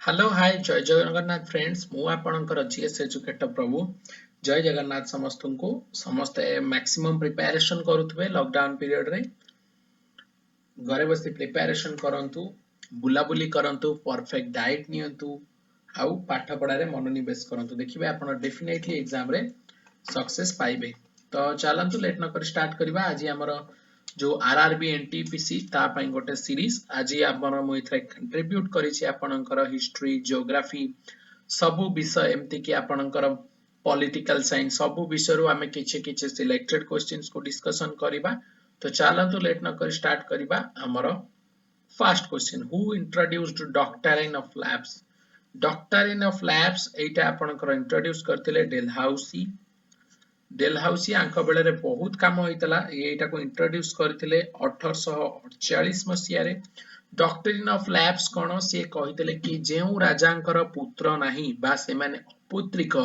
Hello hi जय Jagannath friends मु आपणकर जीएस एजुकेटर प्रभु जय जगन्नाथ समस्त को समस्ते मैक्सिमम प्रिपरेशन करुवे लॉकडाउन पीरियड रे घरे बसी प्रिपरेशन करंतु बुलाबुली करंतु परफेक्ट डाइट नियंतु आउ पाठ पढ़ारे मनोनिवेश करंतु देखिबे आपण डेफिनेटली एग्जाम रे सक्सेस पाइबे। तो चलंतु लेट न कर स्टार्ट करबा। आज हमर जो आरआरबी एनटीपीसी ता पई गोटे सीरीज आज आपण मु इथरे कंट्रीब्यूट करिछि आपणकर हिस्ट्री ज्योग्राफी सबु विषय एमति कि आपणकर पॉलिटिकल साइंस सबु विषय रु आमे किछि किछि सिलेक्टेड क्वेश्चंस को डिस्कशन करिबा। तो चलंतु लेट न कर स्टार्ट करिबा। हमर first question who introduced doctrine of labs. Doctrine of labs एटा आपणकर इंट्रोड्यूस करथिले डेलहाउसी। डेलहाउसी आंक बेले रे बहुत काम होइतला एटा को इंट्रोड्यूस करथिले 1848 मसिया रे। डॉक्ट्रिन ऑफ लैब्स कोन से कहितले कि जेउ राजांकर पुत्र नाही बा से माने अपुत्रिक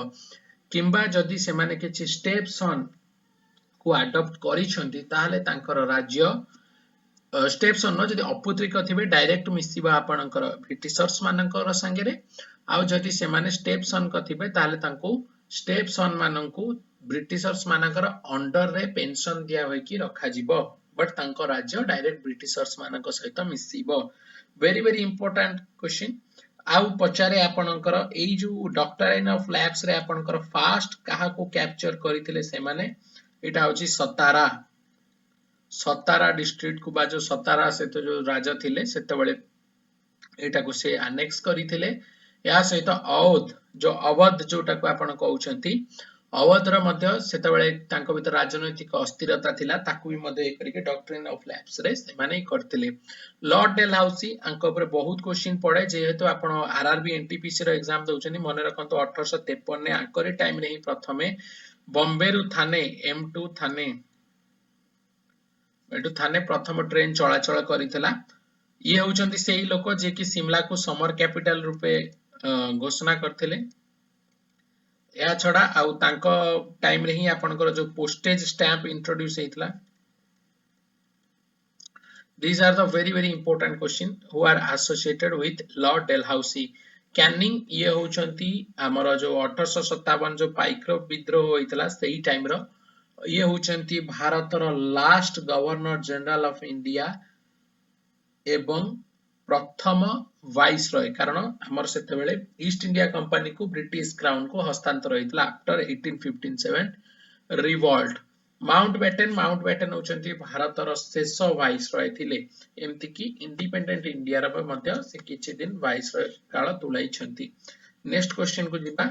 किंबा जदि से माने किछि स्टेप सन को अडॉप्ट करिसंती ताहाले तांकर राज्य स्टेप सन जदि अपुत्रिक थिबे डायरेक्ट मिसिबा आपणकर ब्रिटिशर्स मानकर संगे रे आ जदि से माने स्टेप सन क थिबे ताहाले तांको स्टेप सन माननकु ब्रिटिशर्स मानकर अंडर रे पेंशन दिया होय कि रखा जिवो बट तांको राज्य डायरेक्ट ब्रिटिशर्स मानक सहित मिसिबो। Very very important question. आउ पचारे आपणकर एई जो डॉक्ट्रिन ऑफ लैब्स रे आपणकर फास्ट काहा को कैप्चर करिथिले से माने एटा होची सतारा। सतारा डिस्ट्रिक्ट को बाजो सतारा से तो जो राजा थिले सेते बेले एटा को से अनेक्स करिथिले। या सहित अवध जो अवध जोटा को आपण कहउछंती अवध रो मध्य सेते बेले तांको भीतर राजनैतिक अस्थिरता थिला ताकू भी मध्य करिके डॉक्ट्रिन ऑफ लैब्स रे से माने करथिले। लॉर्ड डेलहाउसी आंको ऊपर बहुत क्वेश्चन पड़े जेहेतु आपण आरआरबी एनटीपीसी रो एग्जाम दउछनी मने रखंतो 1853 ने आंकरे टाइम रे ही प्रथमे बॉम्बे रु थाने M2 थाने एटू थाने प्रथम ट्रेन चलाचल करितला। ये होचंती सेही लोक जे कि शिमला को समर कैपिटल रूपे घोषणा करथिले। या छडा आउ तांको टाइम रे ही आपनकर जो पोस्टेज स्टैंप इंट्रोड्यूस हेतला। These are the very very important question who are associated with Lord Dalhousie. Canning ये होचंती हमर जो 1857 जो पाइक्रो विद्रोह होइतला सेही टाइम रो ये होचंती भारतर last governor general of India एवं प्रथम वाइस रॉय कारण हमर सेते बेले ईस्ट इंडिया कंपनी को ब्रिटिश क्राउन को हस्तांतर होइतला आफ्टर 1857 रिवोल्ट। माउंटबेटन होचंती भारतर शेष वाइस रॉय थिले एमति कि इंडिपेंडेंट इंडिया रो मध्य से किछि दिन वाइस रॉय काल तुलाई छंती। नेक्स्ट क्वेश्चन को जिबा।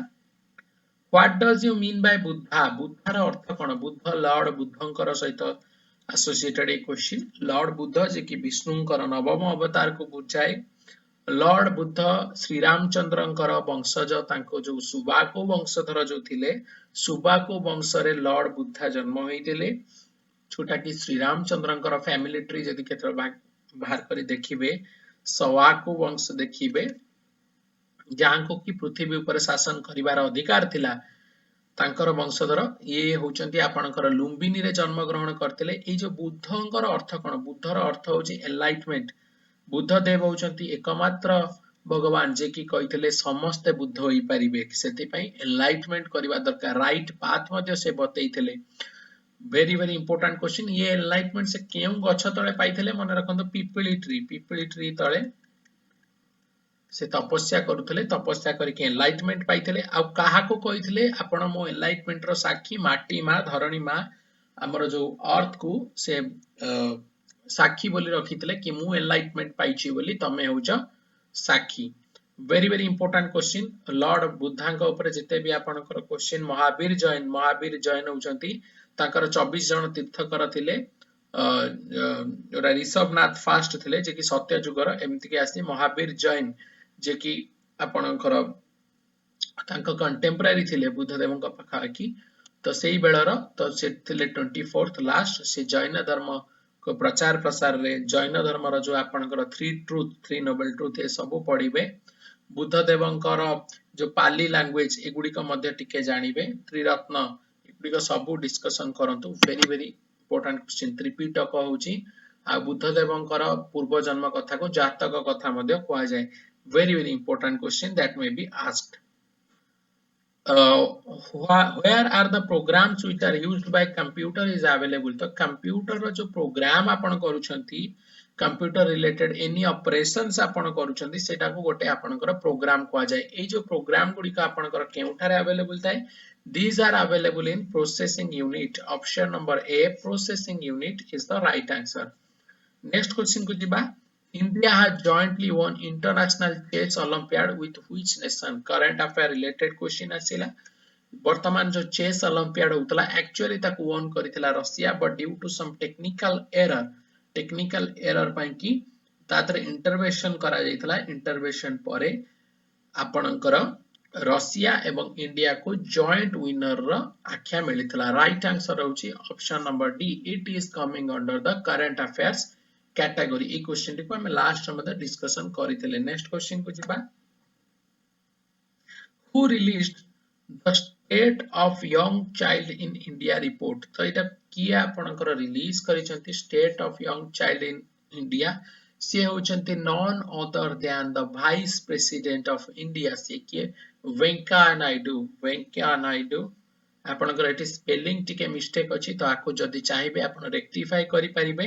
What does you mean by Buddha. बुद्धार अर्थ कोन। बुद्ध लॉर्ड बुद्धंकर सहित associated a question. Lord Buddha जे कि विष्णुंकर नवम अवतार को बुझाए। लॉर्ड बुद्ध श्री रामचंद्रंकर वंशज तांको जो सुबाको वंशधर जो थिले सुबाको वंश रे लॉर्ड बुद्ध जन्म होइतिले छोटा कि श्री रामचंद्रंकर फैमिली ट्री जदि केतर बाहर करी देखिबे सवाको वंश देखिबे जहां को कि पृथ्वी ऊपर शासन करिवार अधिकार थिला तांकर वंशधर ये होचंती आपनकर लुम्बिनी रे जन्म ग्रहण करथिले। ए जो बुद्धंकर अर्थ कोन। बुद्धर अर्थ होची एनलाइटमेंट। बुद्ध देव होचंती एकमात्र भगवान जे कि कहिथिले समस्त बुद्ध होई परिबे सेति पई एनलाइटमेंट करिवा दरकार राइट पाथ मध्ये से बतैथिले। Very very important question. ये एनलाइटमेंट से केउ गछ तळे पाइथिले मने रखंतो पिपली ट्री तळे से तपस्या करुथिले तपस्या करके एनलाइटमेंट पाइथिले। आ काहा को कहिथिले आपण मो एनलाइटमेंट रो साक्षी माटी मा धरणी मा हमर जो अर्थ को से साक्षी बोली रखिथिले कि मु एनलाइटमेंट पाइछि बोली तमे होज साक्षी। Very very important question. Lord बुद्धांक ऊपर जते भी आपनकर क्वेश्चन महावीर जैन होचंती ताकर 24 जन तीर्थकर थिले जोरा ऋषभनाथ फास्ट थिले जे कि सत्य जुगर एमति के आसी महावीर जैन जे कि आपनकर तांको कंटेम्पररी थिले बुद्धदेवଙ୍କ पाखाकी। तो सेही बेलर तो से थिले 24th लास्ट से जैन धर्म को प्रचार प्रसार रे जैन धर्म रो जो आपनकर 3 नोबल ट्रुथ ए सब पढिबे। बुद्धदेवଙ୍କର जो पाली लैंग्वेज एगुडी को मध्य टिके जानिबे। त्रिरत्न एगुडी को सब डिस्कशन करंतु। Very very important question. Tripitaka होची आ बुद्धदेवଙ୍କର पूर्व जन्म कथा को जातक कथा मध्य कहआ जाय। very important question that may be asked. Where are the programs which are used by computer is available? तो computer रो जो program आपण करूछंती computer related any operations आपण करूछंती सेटा को गोटे आपणकर program कुआ जाय ए जो program गुडी का आपणकर केउठारे available थाए these are available in processing unit. Option number A, processing unit is the right answer. Next question को जिबा India has jointly won international chess olympiad with which nation? Current affair related question आसिला वर्तमान जो chess olympiad होतला actually ताकू won करितला Russia but due to some technical error पई की तातरे इंटरवेंशन करा जायतला इंटरवेंशन परे आपणकर रशिया एवं इंडिया को जॉइंट विनर रो आख्या मिलितला राइट आंसर होची option number D it is coming under the current affairs category E question को हम लास्ट में डिस्कशन करितले नेक्स्ट क्वेश्चन को जिबा who released the state of young child in India report तो एटा किए आपनकर रिलीज करिसंती state of young child in India से होचंती none other than the vice president of India से किए वेंकैया नायडू आपनकर एटी स्पेलिंग टिके मिस्टेक अछि तो आको जदी चाहिबे आपन रेक्टिफाई करि परिबे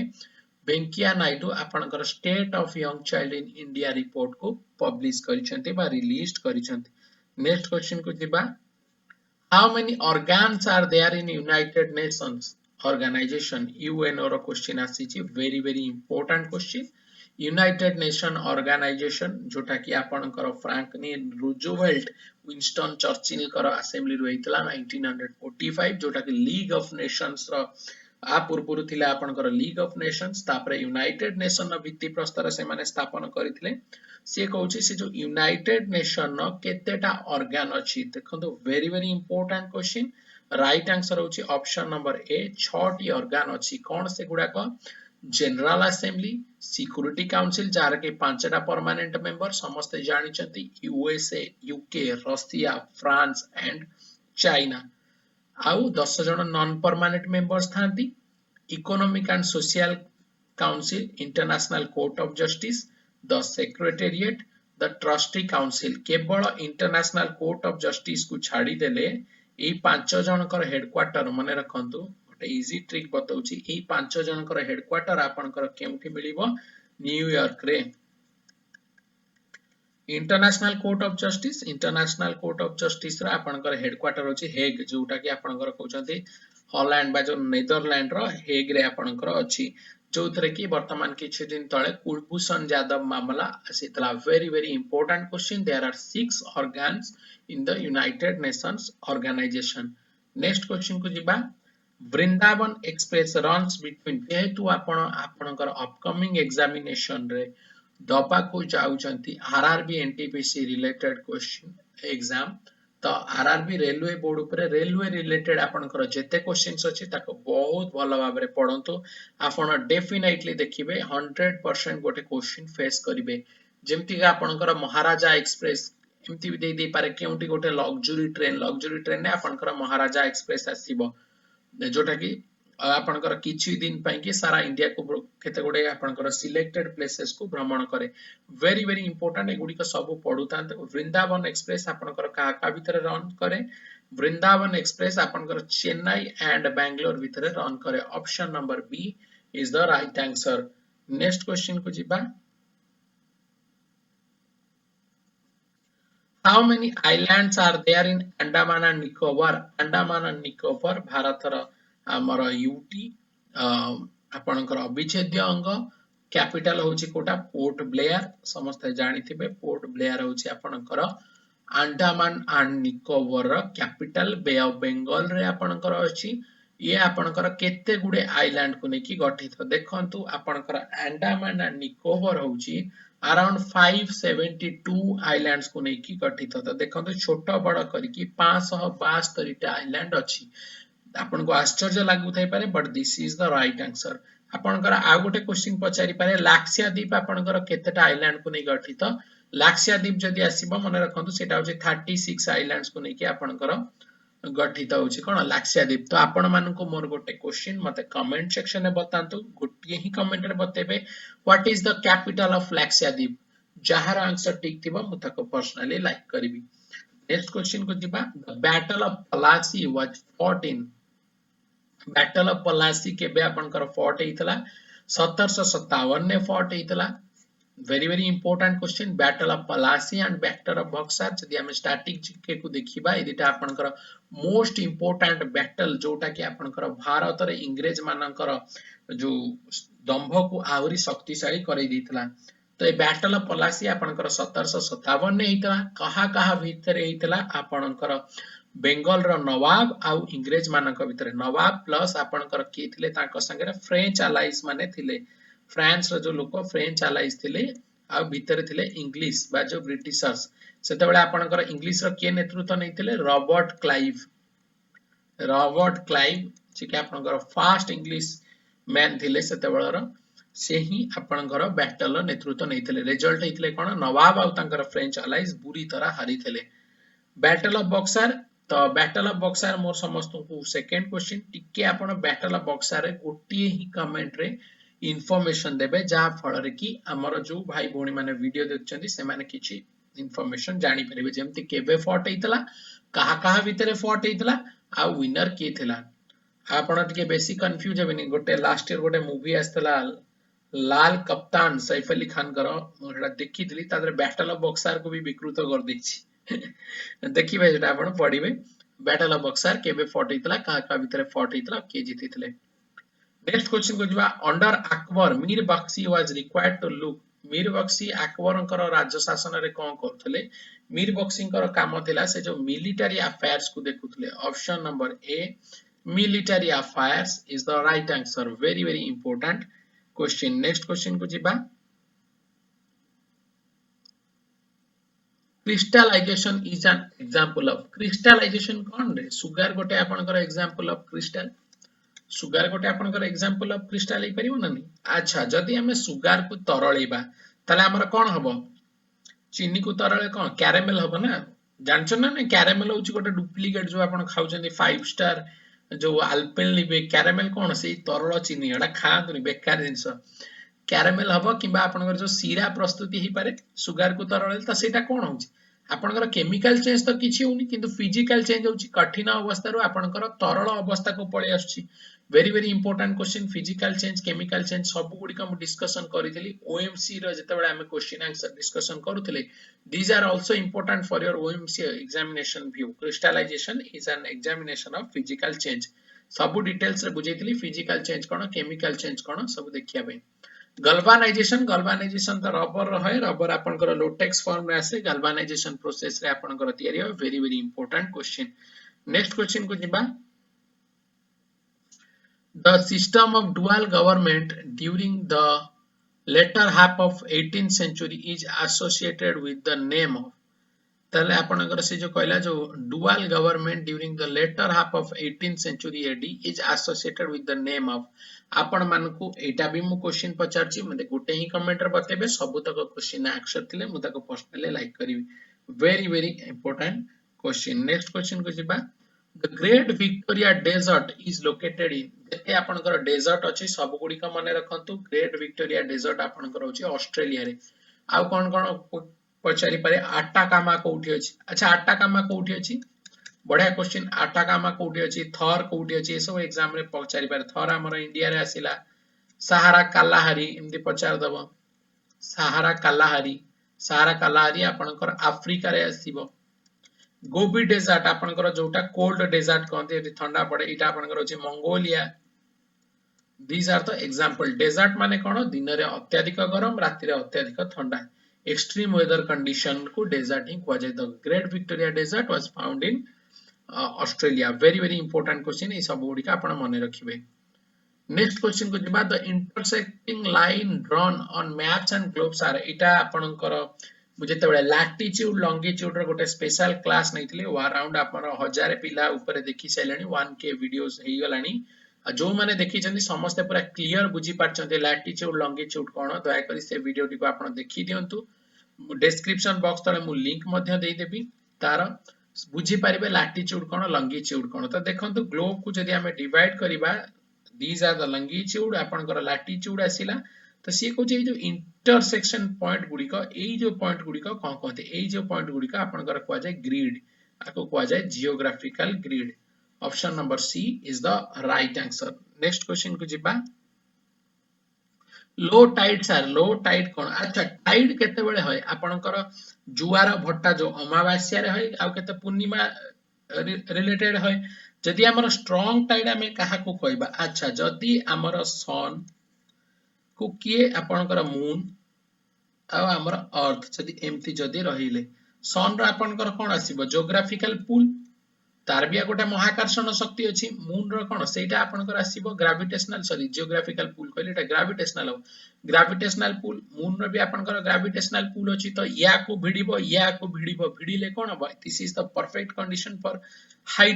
वेंकैया नायडू आपनकर state of young child in India report को पब्लिश करिसंती बा रिलीज करिसंती नेक्स्ट क्वेश्चन को जिबा How many organs are there in United Nations organization? UNO रो क्वेश्चन आसीची very important question. United Nation organization जोटा कि आपनकर फ्रैंकलिन रूजवेल्ट विंस्टन चर्चिल कर असेंबली रो हेतला 1945 जोटा कि लीग ऑफ नेशंस रो आ पूर्वरु थिला आपनकर लीग ऑफ नेशंस तापरे यूनाइटेड नेशन नो भित्ति प्रस्तर से माने स्थापन करिथिले से कहउची से जो यूनाइटेड नेशन नो केतेटा ऑर्गन अछि देखंतु very important question right answer होची ऑप्शन नंबर ए 6 टी ऑर्गन अछि कोन से गुडा को जनरल असेंबली सिक्योरिटी काउंसिल जार के 5टा परमानेंट मेंबर समस्त जानि छथि USA UK Russia France and China आउ 10 जन नॉन परमानेंट मेंबर्स थांती economic and social council international court of justice the secretariat the trustee council केवल इंटरनेशनल कोर्ट ऑफ जस्टिस को छाड़ी देले ए 5 जनकर हेडक्वार्टर माने रखंतु गोटे इजी ट्रिक बताउची ए 5 जनकर हेडक्वार्टर आपनकर केमठी मिलिबो न्यूयॉर्क रे इंटरनेशनल कोर्ट ऑफ जस्टिस रा आपनकर हेडक्वार्टर होची हेग जोटा कि आपनकर कहउचंती हॉलैंड बा जो नेदरलैंड रो हेग रे आपनकर अछि जोथरे कि वर्तमान किछि दिन तळे कुलभूषण यादव मामला आसीतला very important question. There are 6 organs in the United Nations organization. Next question को जिबा वृंदावन एक्सप्रेस runs between जेहेतु आपनकर अपकमिंग एग्जामिनेशन रे दपा को जाउचंती RRB NTPC related question exam तो आरआरबी रेलवे बोर्ड ऊपर रेलवे रिलेटेड आपनकर जेते क्वेश्चंस अछि ताको बहुत भलो भाबरे पढंतु आपण डेफिनेटली देखिबे 100% गोटे क्वेश्चन फेस करिवे जेमति कि आपनकर महाराजा एक्सप्रेस एमति भी दे पारे केउंटी गोटे लग्जरी ट्रेन ने आपनकर महाराजा एक्सप्रेस आसीबो जोटा कि आपनकर किछि दिन पई कि सारा इंडिया को केते गोडे आपनकर सिलेक्टेड प्लेसेस को भ्रमण करे very important एगुडी का सब पढुतांत वृंदावन एक्सप्रेस आपनकर का भीतर रन करे वृंदावन एक्सप्रेस आपनकर चेन्नई एंड बेंगलोर भीतर रन करे option number B is the right answer next question को जिबा How many islands are there in Andaman and Nicobar? Andaman and Nicobar भारतर आमर यूटी आपनकर अविच्छेद्य अंग कैपिटल होची कोटा पोर्ट ब्लेयर समस्त जानिथिबे पोर्ट ब्लेयर होची आपनकर Andaman and Nicobar capital Bay of Bengal रे आपनकर अछि ये आपनकर केते गुडे आइलैंड को नेकी गठित देखंतु आपनकर अंडमान एंड निकोबर होची अराउंड 572 आइलैंड्स को नेकी गठित तो देखंतु छोट बड़ करके 572 टा आइलैंड अछि आपन को आश्चर्य लागु थाई पारे but this is the right answer आपनकर आ गोटे क्वेश्चन पचारि पारे लाक्सिया द्वीप आपनकर केतेटा आइलैंड को नै गठित लाक्सिया द्वीप जदी आसीबो मन रखंतु सेटा होचे 36 आइलैंड्स को नेकी आपनकर गठित होची कोन लाक्सिया द्वीप तो आपण मानन को मोर गोटे क्वेश्चन मते कमेंट सेक्शन में बतांतु गोटिए ही कमेंट रे बतेबे what is the capital of Lakshadweep जहार आंसर ठीक थिबो मु ताको पर्सनली लाइक करिवि। नेक्स्ट क्वेश्चन को जिबा the battle of Plassey was fought in battle of Plassey केबे आपनकर फॉट हेतला 1757 ने फॉट हेतला। Very very important question battle of Plassey and battle of Buxar जदि हम स्टैटिक जीके को देखिबा एदिटा आपनकर मोस्ट इंपोर्टेंट बैटल जोटा कि आपनकर भारत रे इंग्रेज मानकर जो दंभ को आहुरी शक्तिशाली करई दिथला। तो ए बैटल ऑफ पलासी आपनकर 1757 ने हेतला कहा भितरे हेतला आपनकर बेंगल रो नवाब आउ इंग्रेज मानक भितरे नवाब प्लस आपनकर के थिले ताको संगे फ्रेंच अलाइज माने थिले फ्रांस रो जो लोक फ्रेंच अलाइज थिले आ भितरे थिले इंग्लिश बा जो ब्रिटिशर्स सेते बेले आपनकर इंग्लिश रो के नेतृत्व नै थिले रॉबर्ट क्लाइव जे कि आपनकर फास्ट इंग्लिश मैन थिले सेते बेलर से ही आपनकर बैटल रो नेतृत्व नै थिले रिजल्ट हेतिले कोन नवाब आ तांकर फ्रेंच अलाइज बुरी तरह हारी थिले। बैटल ऑफ बक्सर तो बैटल ऑफ बक्सर मोर समस्त को सेकंड क्वेश्चन टिके आपण बैटल ऑफ बक्सर रे गोटिए ही कमेंट रे इन्फॉर्मेशन देबे जहा फल रे कि हमर जो भाई भोणी माने वीडियो देखछन्ती से माने किछि इन्फॉर्मेशन जानि परिबे जेमति केबे फॉट हेतला कहा भितरे फॉट हेतला आ विनर के थिला। आपण टिके बेसी कंफ्यूज हेबेनी गोटे लास्ट ईयर गोटे मूवी आस्तला लाल कप्तान सैफ अली खान करो मोरडा देखितली तादरे बैटल ऑफ बक्सर को भी विकृत कर देछि देखिबे जेटा आपण पढिबे बैटल ऑफ बक्सर केबे फॉट हेतला कहा भितरे फॉट हेतला के जीतितले। नेक्स्ट क्वेश्चन को जबा under Akbar Mir Bakshi was required to look Mir Bakshi अकबरंकर राज्य शासन रे कोन करथले मीर बख्शींकर काम थिला से जो मिलिटरी अफेयर्स को देखुथले। Option number A military affairs is the right answer very very important question. Next question को जिबा crystallization is an example of crystallization कोन रे सुगर गोटे आपनकर एग्जांपल ऑफ क्रिस्टल सुगर गोटे आपनकर एग्जांपल ऑफ क्रिस्टल हे परिबो ननी। अच्छा जदी हमें सुगर को तरळेबा तले हमर कोन हबो चीनी को तरळे कोन कैरेमल हबो ना जानछ ना ने कैरेमल होची गोटे डुप्लीकेट जो आपण खाउछन्ती 5 स्टार जो अल्पेनलिबे कैरेमल कोन से तरळ चीनी एडा खातुनी बेकार जिंस कैरेमल हबो किबा आपनकर जो सीरा प्रस्तुति ही पारे सुगर को तरळे त सेटा कोन होची आपनकर केमिकल चेंज तो किछि होनी किंतु फिजिकल चेंज होची कठिन अवस्था रो आपनकर तरल अवस्था को पळे आछी। Very very important question physical change chemical change सब गुडी हम डिस्कशन करितली ओएमसी रो जते बेले हम क्वेश्चन आंसर डिस्कशन करूतले these are also important for your OMC examination view. Crystallization is an examination of physical change सब डिटेल्स रे बुझैतली फिजिकल चेंज कोन केमिकल चेंज कोन सब देखिया बे। गल्वानाइजेशन तो रबर रहे रबर आपनकर लोटेक्स फॉर्म रे आसे गल्वानाइजेशन प्रोसेस रे आपनकर तयारी हो very very important question. Next question को जिबा the system of dual government during the later half of 18th century is associated with the name of तले आपनकर से जो कहला जो dual government during the latter half of 18th century AD is associated with the name of आपण मानकू एटा भी मु क्वेश्चन पचारची मते गोटे ही कमेंट रे बतेबे सब तक क्वेश्चन आंसर थिले मु ताको पर्सनली लाइक करिवि very very important question. Next question को जिबा the great Victoria desert is located in जते आपनकर डेजर्ट अछि सब गुडी का माने रखंतु ग्रेट विक्टोरिया डेजर्ट आपनकर होची ऑस्ट्रेलिया रे आ कोन कोन पचारि पारे आटाकामा कोठी अछि। अच्छा आटाकामा कोठी अछि बढ़िया क्वेश्चन आटाकामा कोठी अछि थर कोठी अछि ए सब एग्जाम रे पचारि पारे थर हमर इंडिया रे आसिला सहारा कालाहारी एमदी पचार दबो सहारा कालाहारी आपनकर अफ्रीका रे आसीबो। गोबी डेजर्ट आपनकर जोटा कोल्ड डेजर्ट कहते यदि ठंडा पड़े इटा आपनकर होची Mongolia. These are the example desert माने कोन दिन रे अत्यधिक गरम राति रे अत्यधिक ठंडा एक्सट्रीम वेदर कंडीशन को डेजर्ट ही कहै छै। The great Victoria desert was found in Australia very very important question ए सब गुडी का आपण माने रखिबे। नेक्स्ट क्वेश्चन को जिबा the intersecting line drawn on maps and globes are इटा आपनकर मुझे तबे लैटिट्यूड लॉन्गिट्यूड रो गोटे स्पेशल क्लास नैथिले अराउंड आपन 1000 पिला ऊपर देखि सैलणी 1k वीडियोस हेई गलानी जो माने देखि जंदी समस्त पूरा क्लियर बुझी पारचंते लैटिट्यूड लॉन्गिट्यूड कोन दया करी से वीडियो टिको आपन देखि दियंतु डिस्क्रिप्शन बॉक्स तले मु लिंक मध्ये देई देबी तार बुझी पारिबे लैटिट्यूड कोन लॉन्गिट्यूड कोन। तो देखंतु ग्लोब को जदी हमें डिवाइड करिबा दीज आर द लॉन्गिट्यूड आपनकर लैटिट्यूड आसिला तो सी कहूँ जो इंटरसेक्शन पॉइंट गुड़िक यही जो पॉइंट गुड़िक कौन कहते यही जो पॉइंट गुड़िक आपनकर कहुए ग्रिड आपको कहुए geographical grid option number C is the right answer next question को जिबा low tide sir low tide कौन अच्छा टाइड केते बेले होय आपनकर जुआर भट्टा जो अमावास्या रे होय आ केते पूर्णिमा रिलेटेड होय जदि हमर स्ट्रांग टाइड हमें काहा को कहबा अच्छा जदि हमर सन को किए आपनकर मून आ हमर अर्थ जदि एमती जदि रहिले सन रो आपनकर कोन आसीबो जियोग्राफिकल पुल तार भी गोटे महाकर्षण शक्ति अच्छी मून रो सेटा आपनकर आसीबो ग्रेविटेशनल सॉरी जियोग्राफिकल पुल कहले एटा ग्रेविटेशनल ग्रेविटेशनल पुल मून रो भी आपनकर ग्रेविटेशनल पुल अछि तो या को भिड़िबो भिड़िले कोन हबो this is the perfect condition for high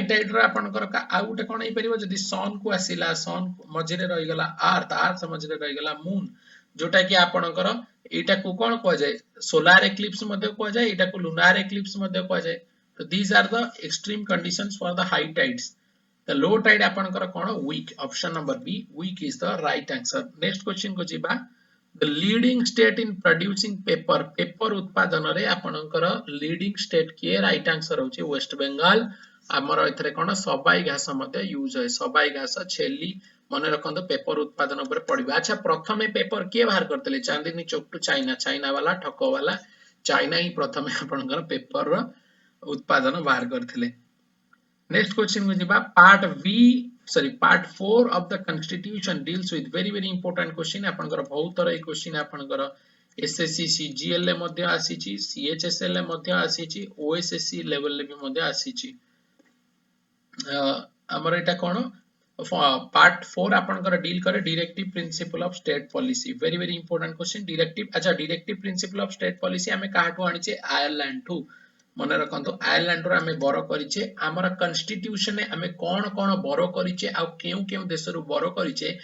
tide रो आपनकर आ गोटे कोन हे परिबो जदि सन को आसीला सन मझिरे रहि गला अर्थ मझिरे रहि गला मून जोटा कि आपनकर एटा को कोन कहै जाय सोलार एक्लिप्स मध्ये कहै जाय एटा को लुनार एक्लिप्स मध्ये कहै जाय तो these are the extreme conditions for the high tides the low tide आपनकर कोन weak option number b weak is the right answer next question को जिबा the leading state in producing paper उत्पादन रे आपनकर leading state के right answer होची waste Bengal हमर एथरे कोन सबाई घास मध्ये यूज होय सबाई घास छेली मने रखंतो पेपर उत्पादन ऊपर पड़िबा अच्छा प्रथमे पेपर के बाहर करतले चांदनी चौक टू चाइना वाला ठको वाला चाइना ही प्रथमे आपनकर पेपर रो उत्पादन बाहर करथिले नेक्स्ट क्वेश्चन को जिबा part 4 of the constitution deals with very important question आपनकर बहुत तरह क्वेश्चन आपनकर एसएससी सीजीएल ले मध्ये आसीची सीएचएसएल ले मध्ये आसीची ओएसएससी लेवल ले भी मध्ये आसीची हमर एटा कोन पार्ट 4 आपनकर डील करे directive principle of state policy very important question directive अच्छा directive principle of state policy हमें काहाठू आनिचे आयरलैंड ठू मन रखंतो आयरलैंड रो हमें बरो करिचे हमर कॉन्स्टिट्यूशन ने हमें कोन कोन बरो करिचे आ केउ देश रो बरो करिचे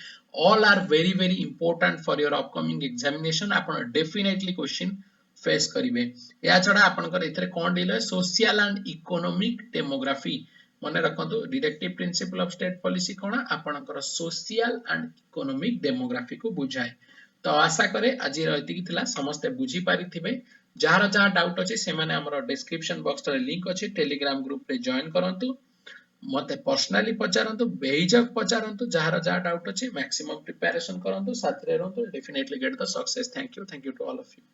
all are very important for your upcoming examination आपन डेफिनेटली क्वेश्चन फेस करिवे या छडा आपनकर एथरे कोन डील है सोशल एंड इकोनॉमिक डेमोग्राफी मन रखंतो directive principle of state policy कोन आपनकर सोशल एंड इकोनॉमिक डेमोग्राफी को बुझाए तो आशा करे आज रहिति कि थिला समस्त बुझी पारिथिबे जार जहाँ डाउट अच्छे से माने हमर डिस्क्रिप्शन बॉक्स रे लिंक अच्छे टेलीग्राम ग्रुप रे जॉइन करंतु मते पर्सनली पचारंतु बेहिजक पचारंतु जार जहाँ डाउट अच्छे मैक्सिमम प्रिपरेशन करंतु साथ रे रहंतु definitely get the success thank you to all of you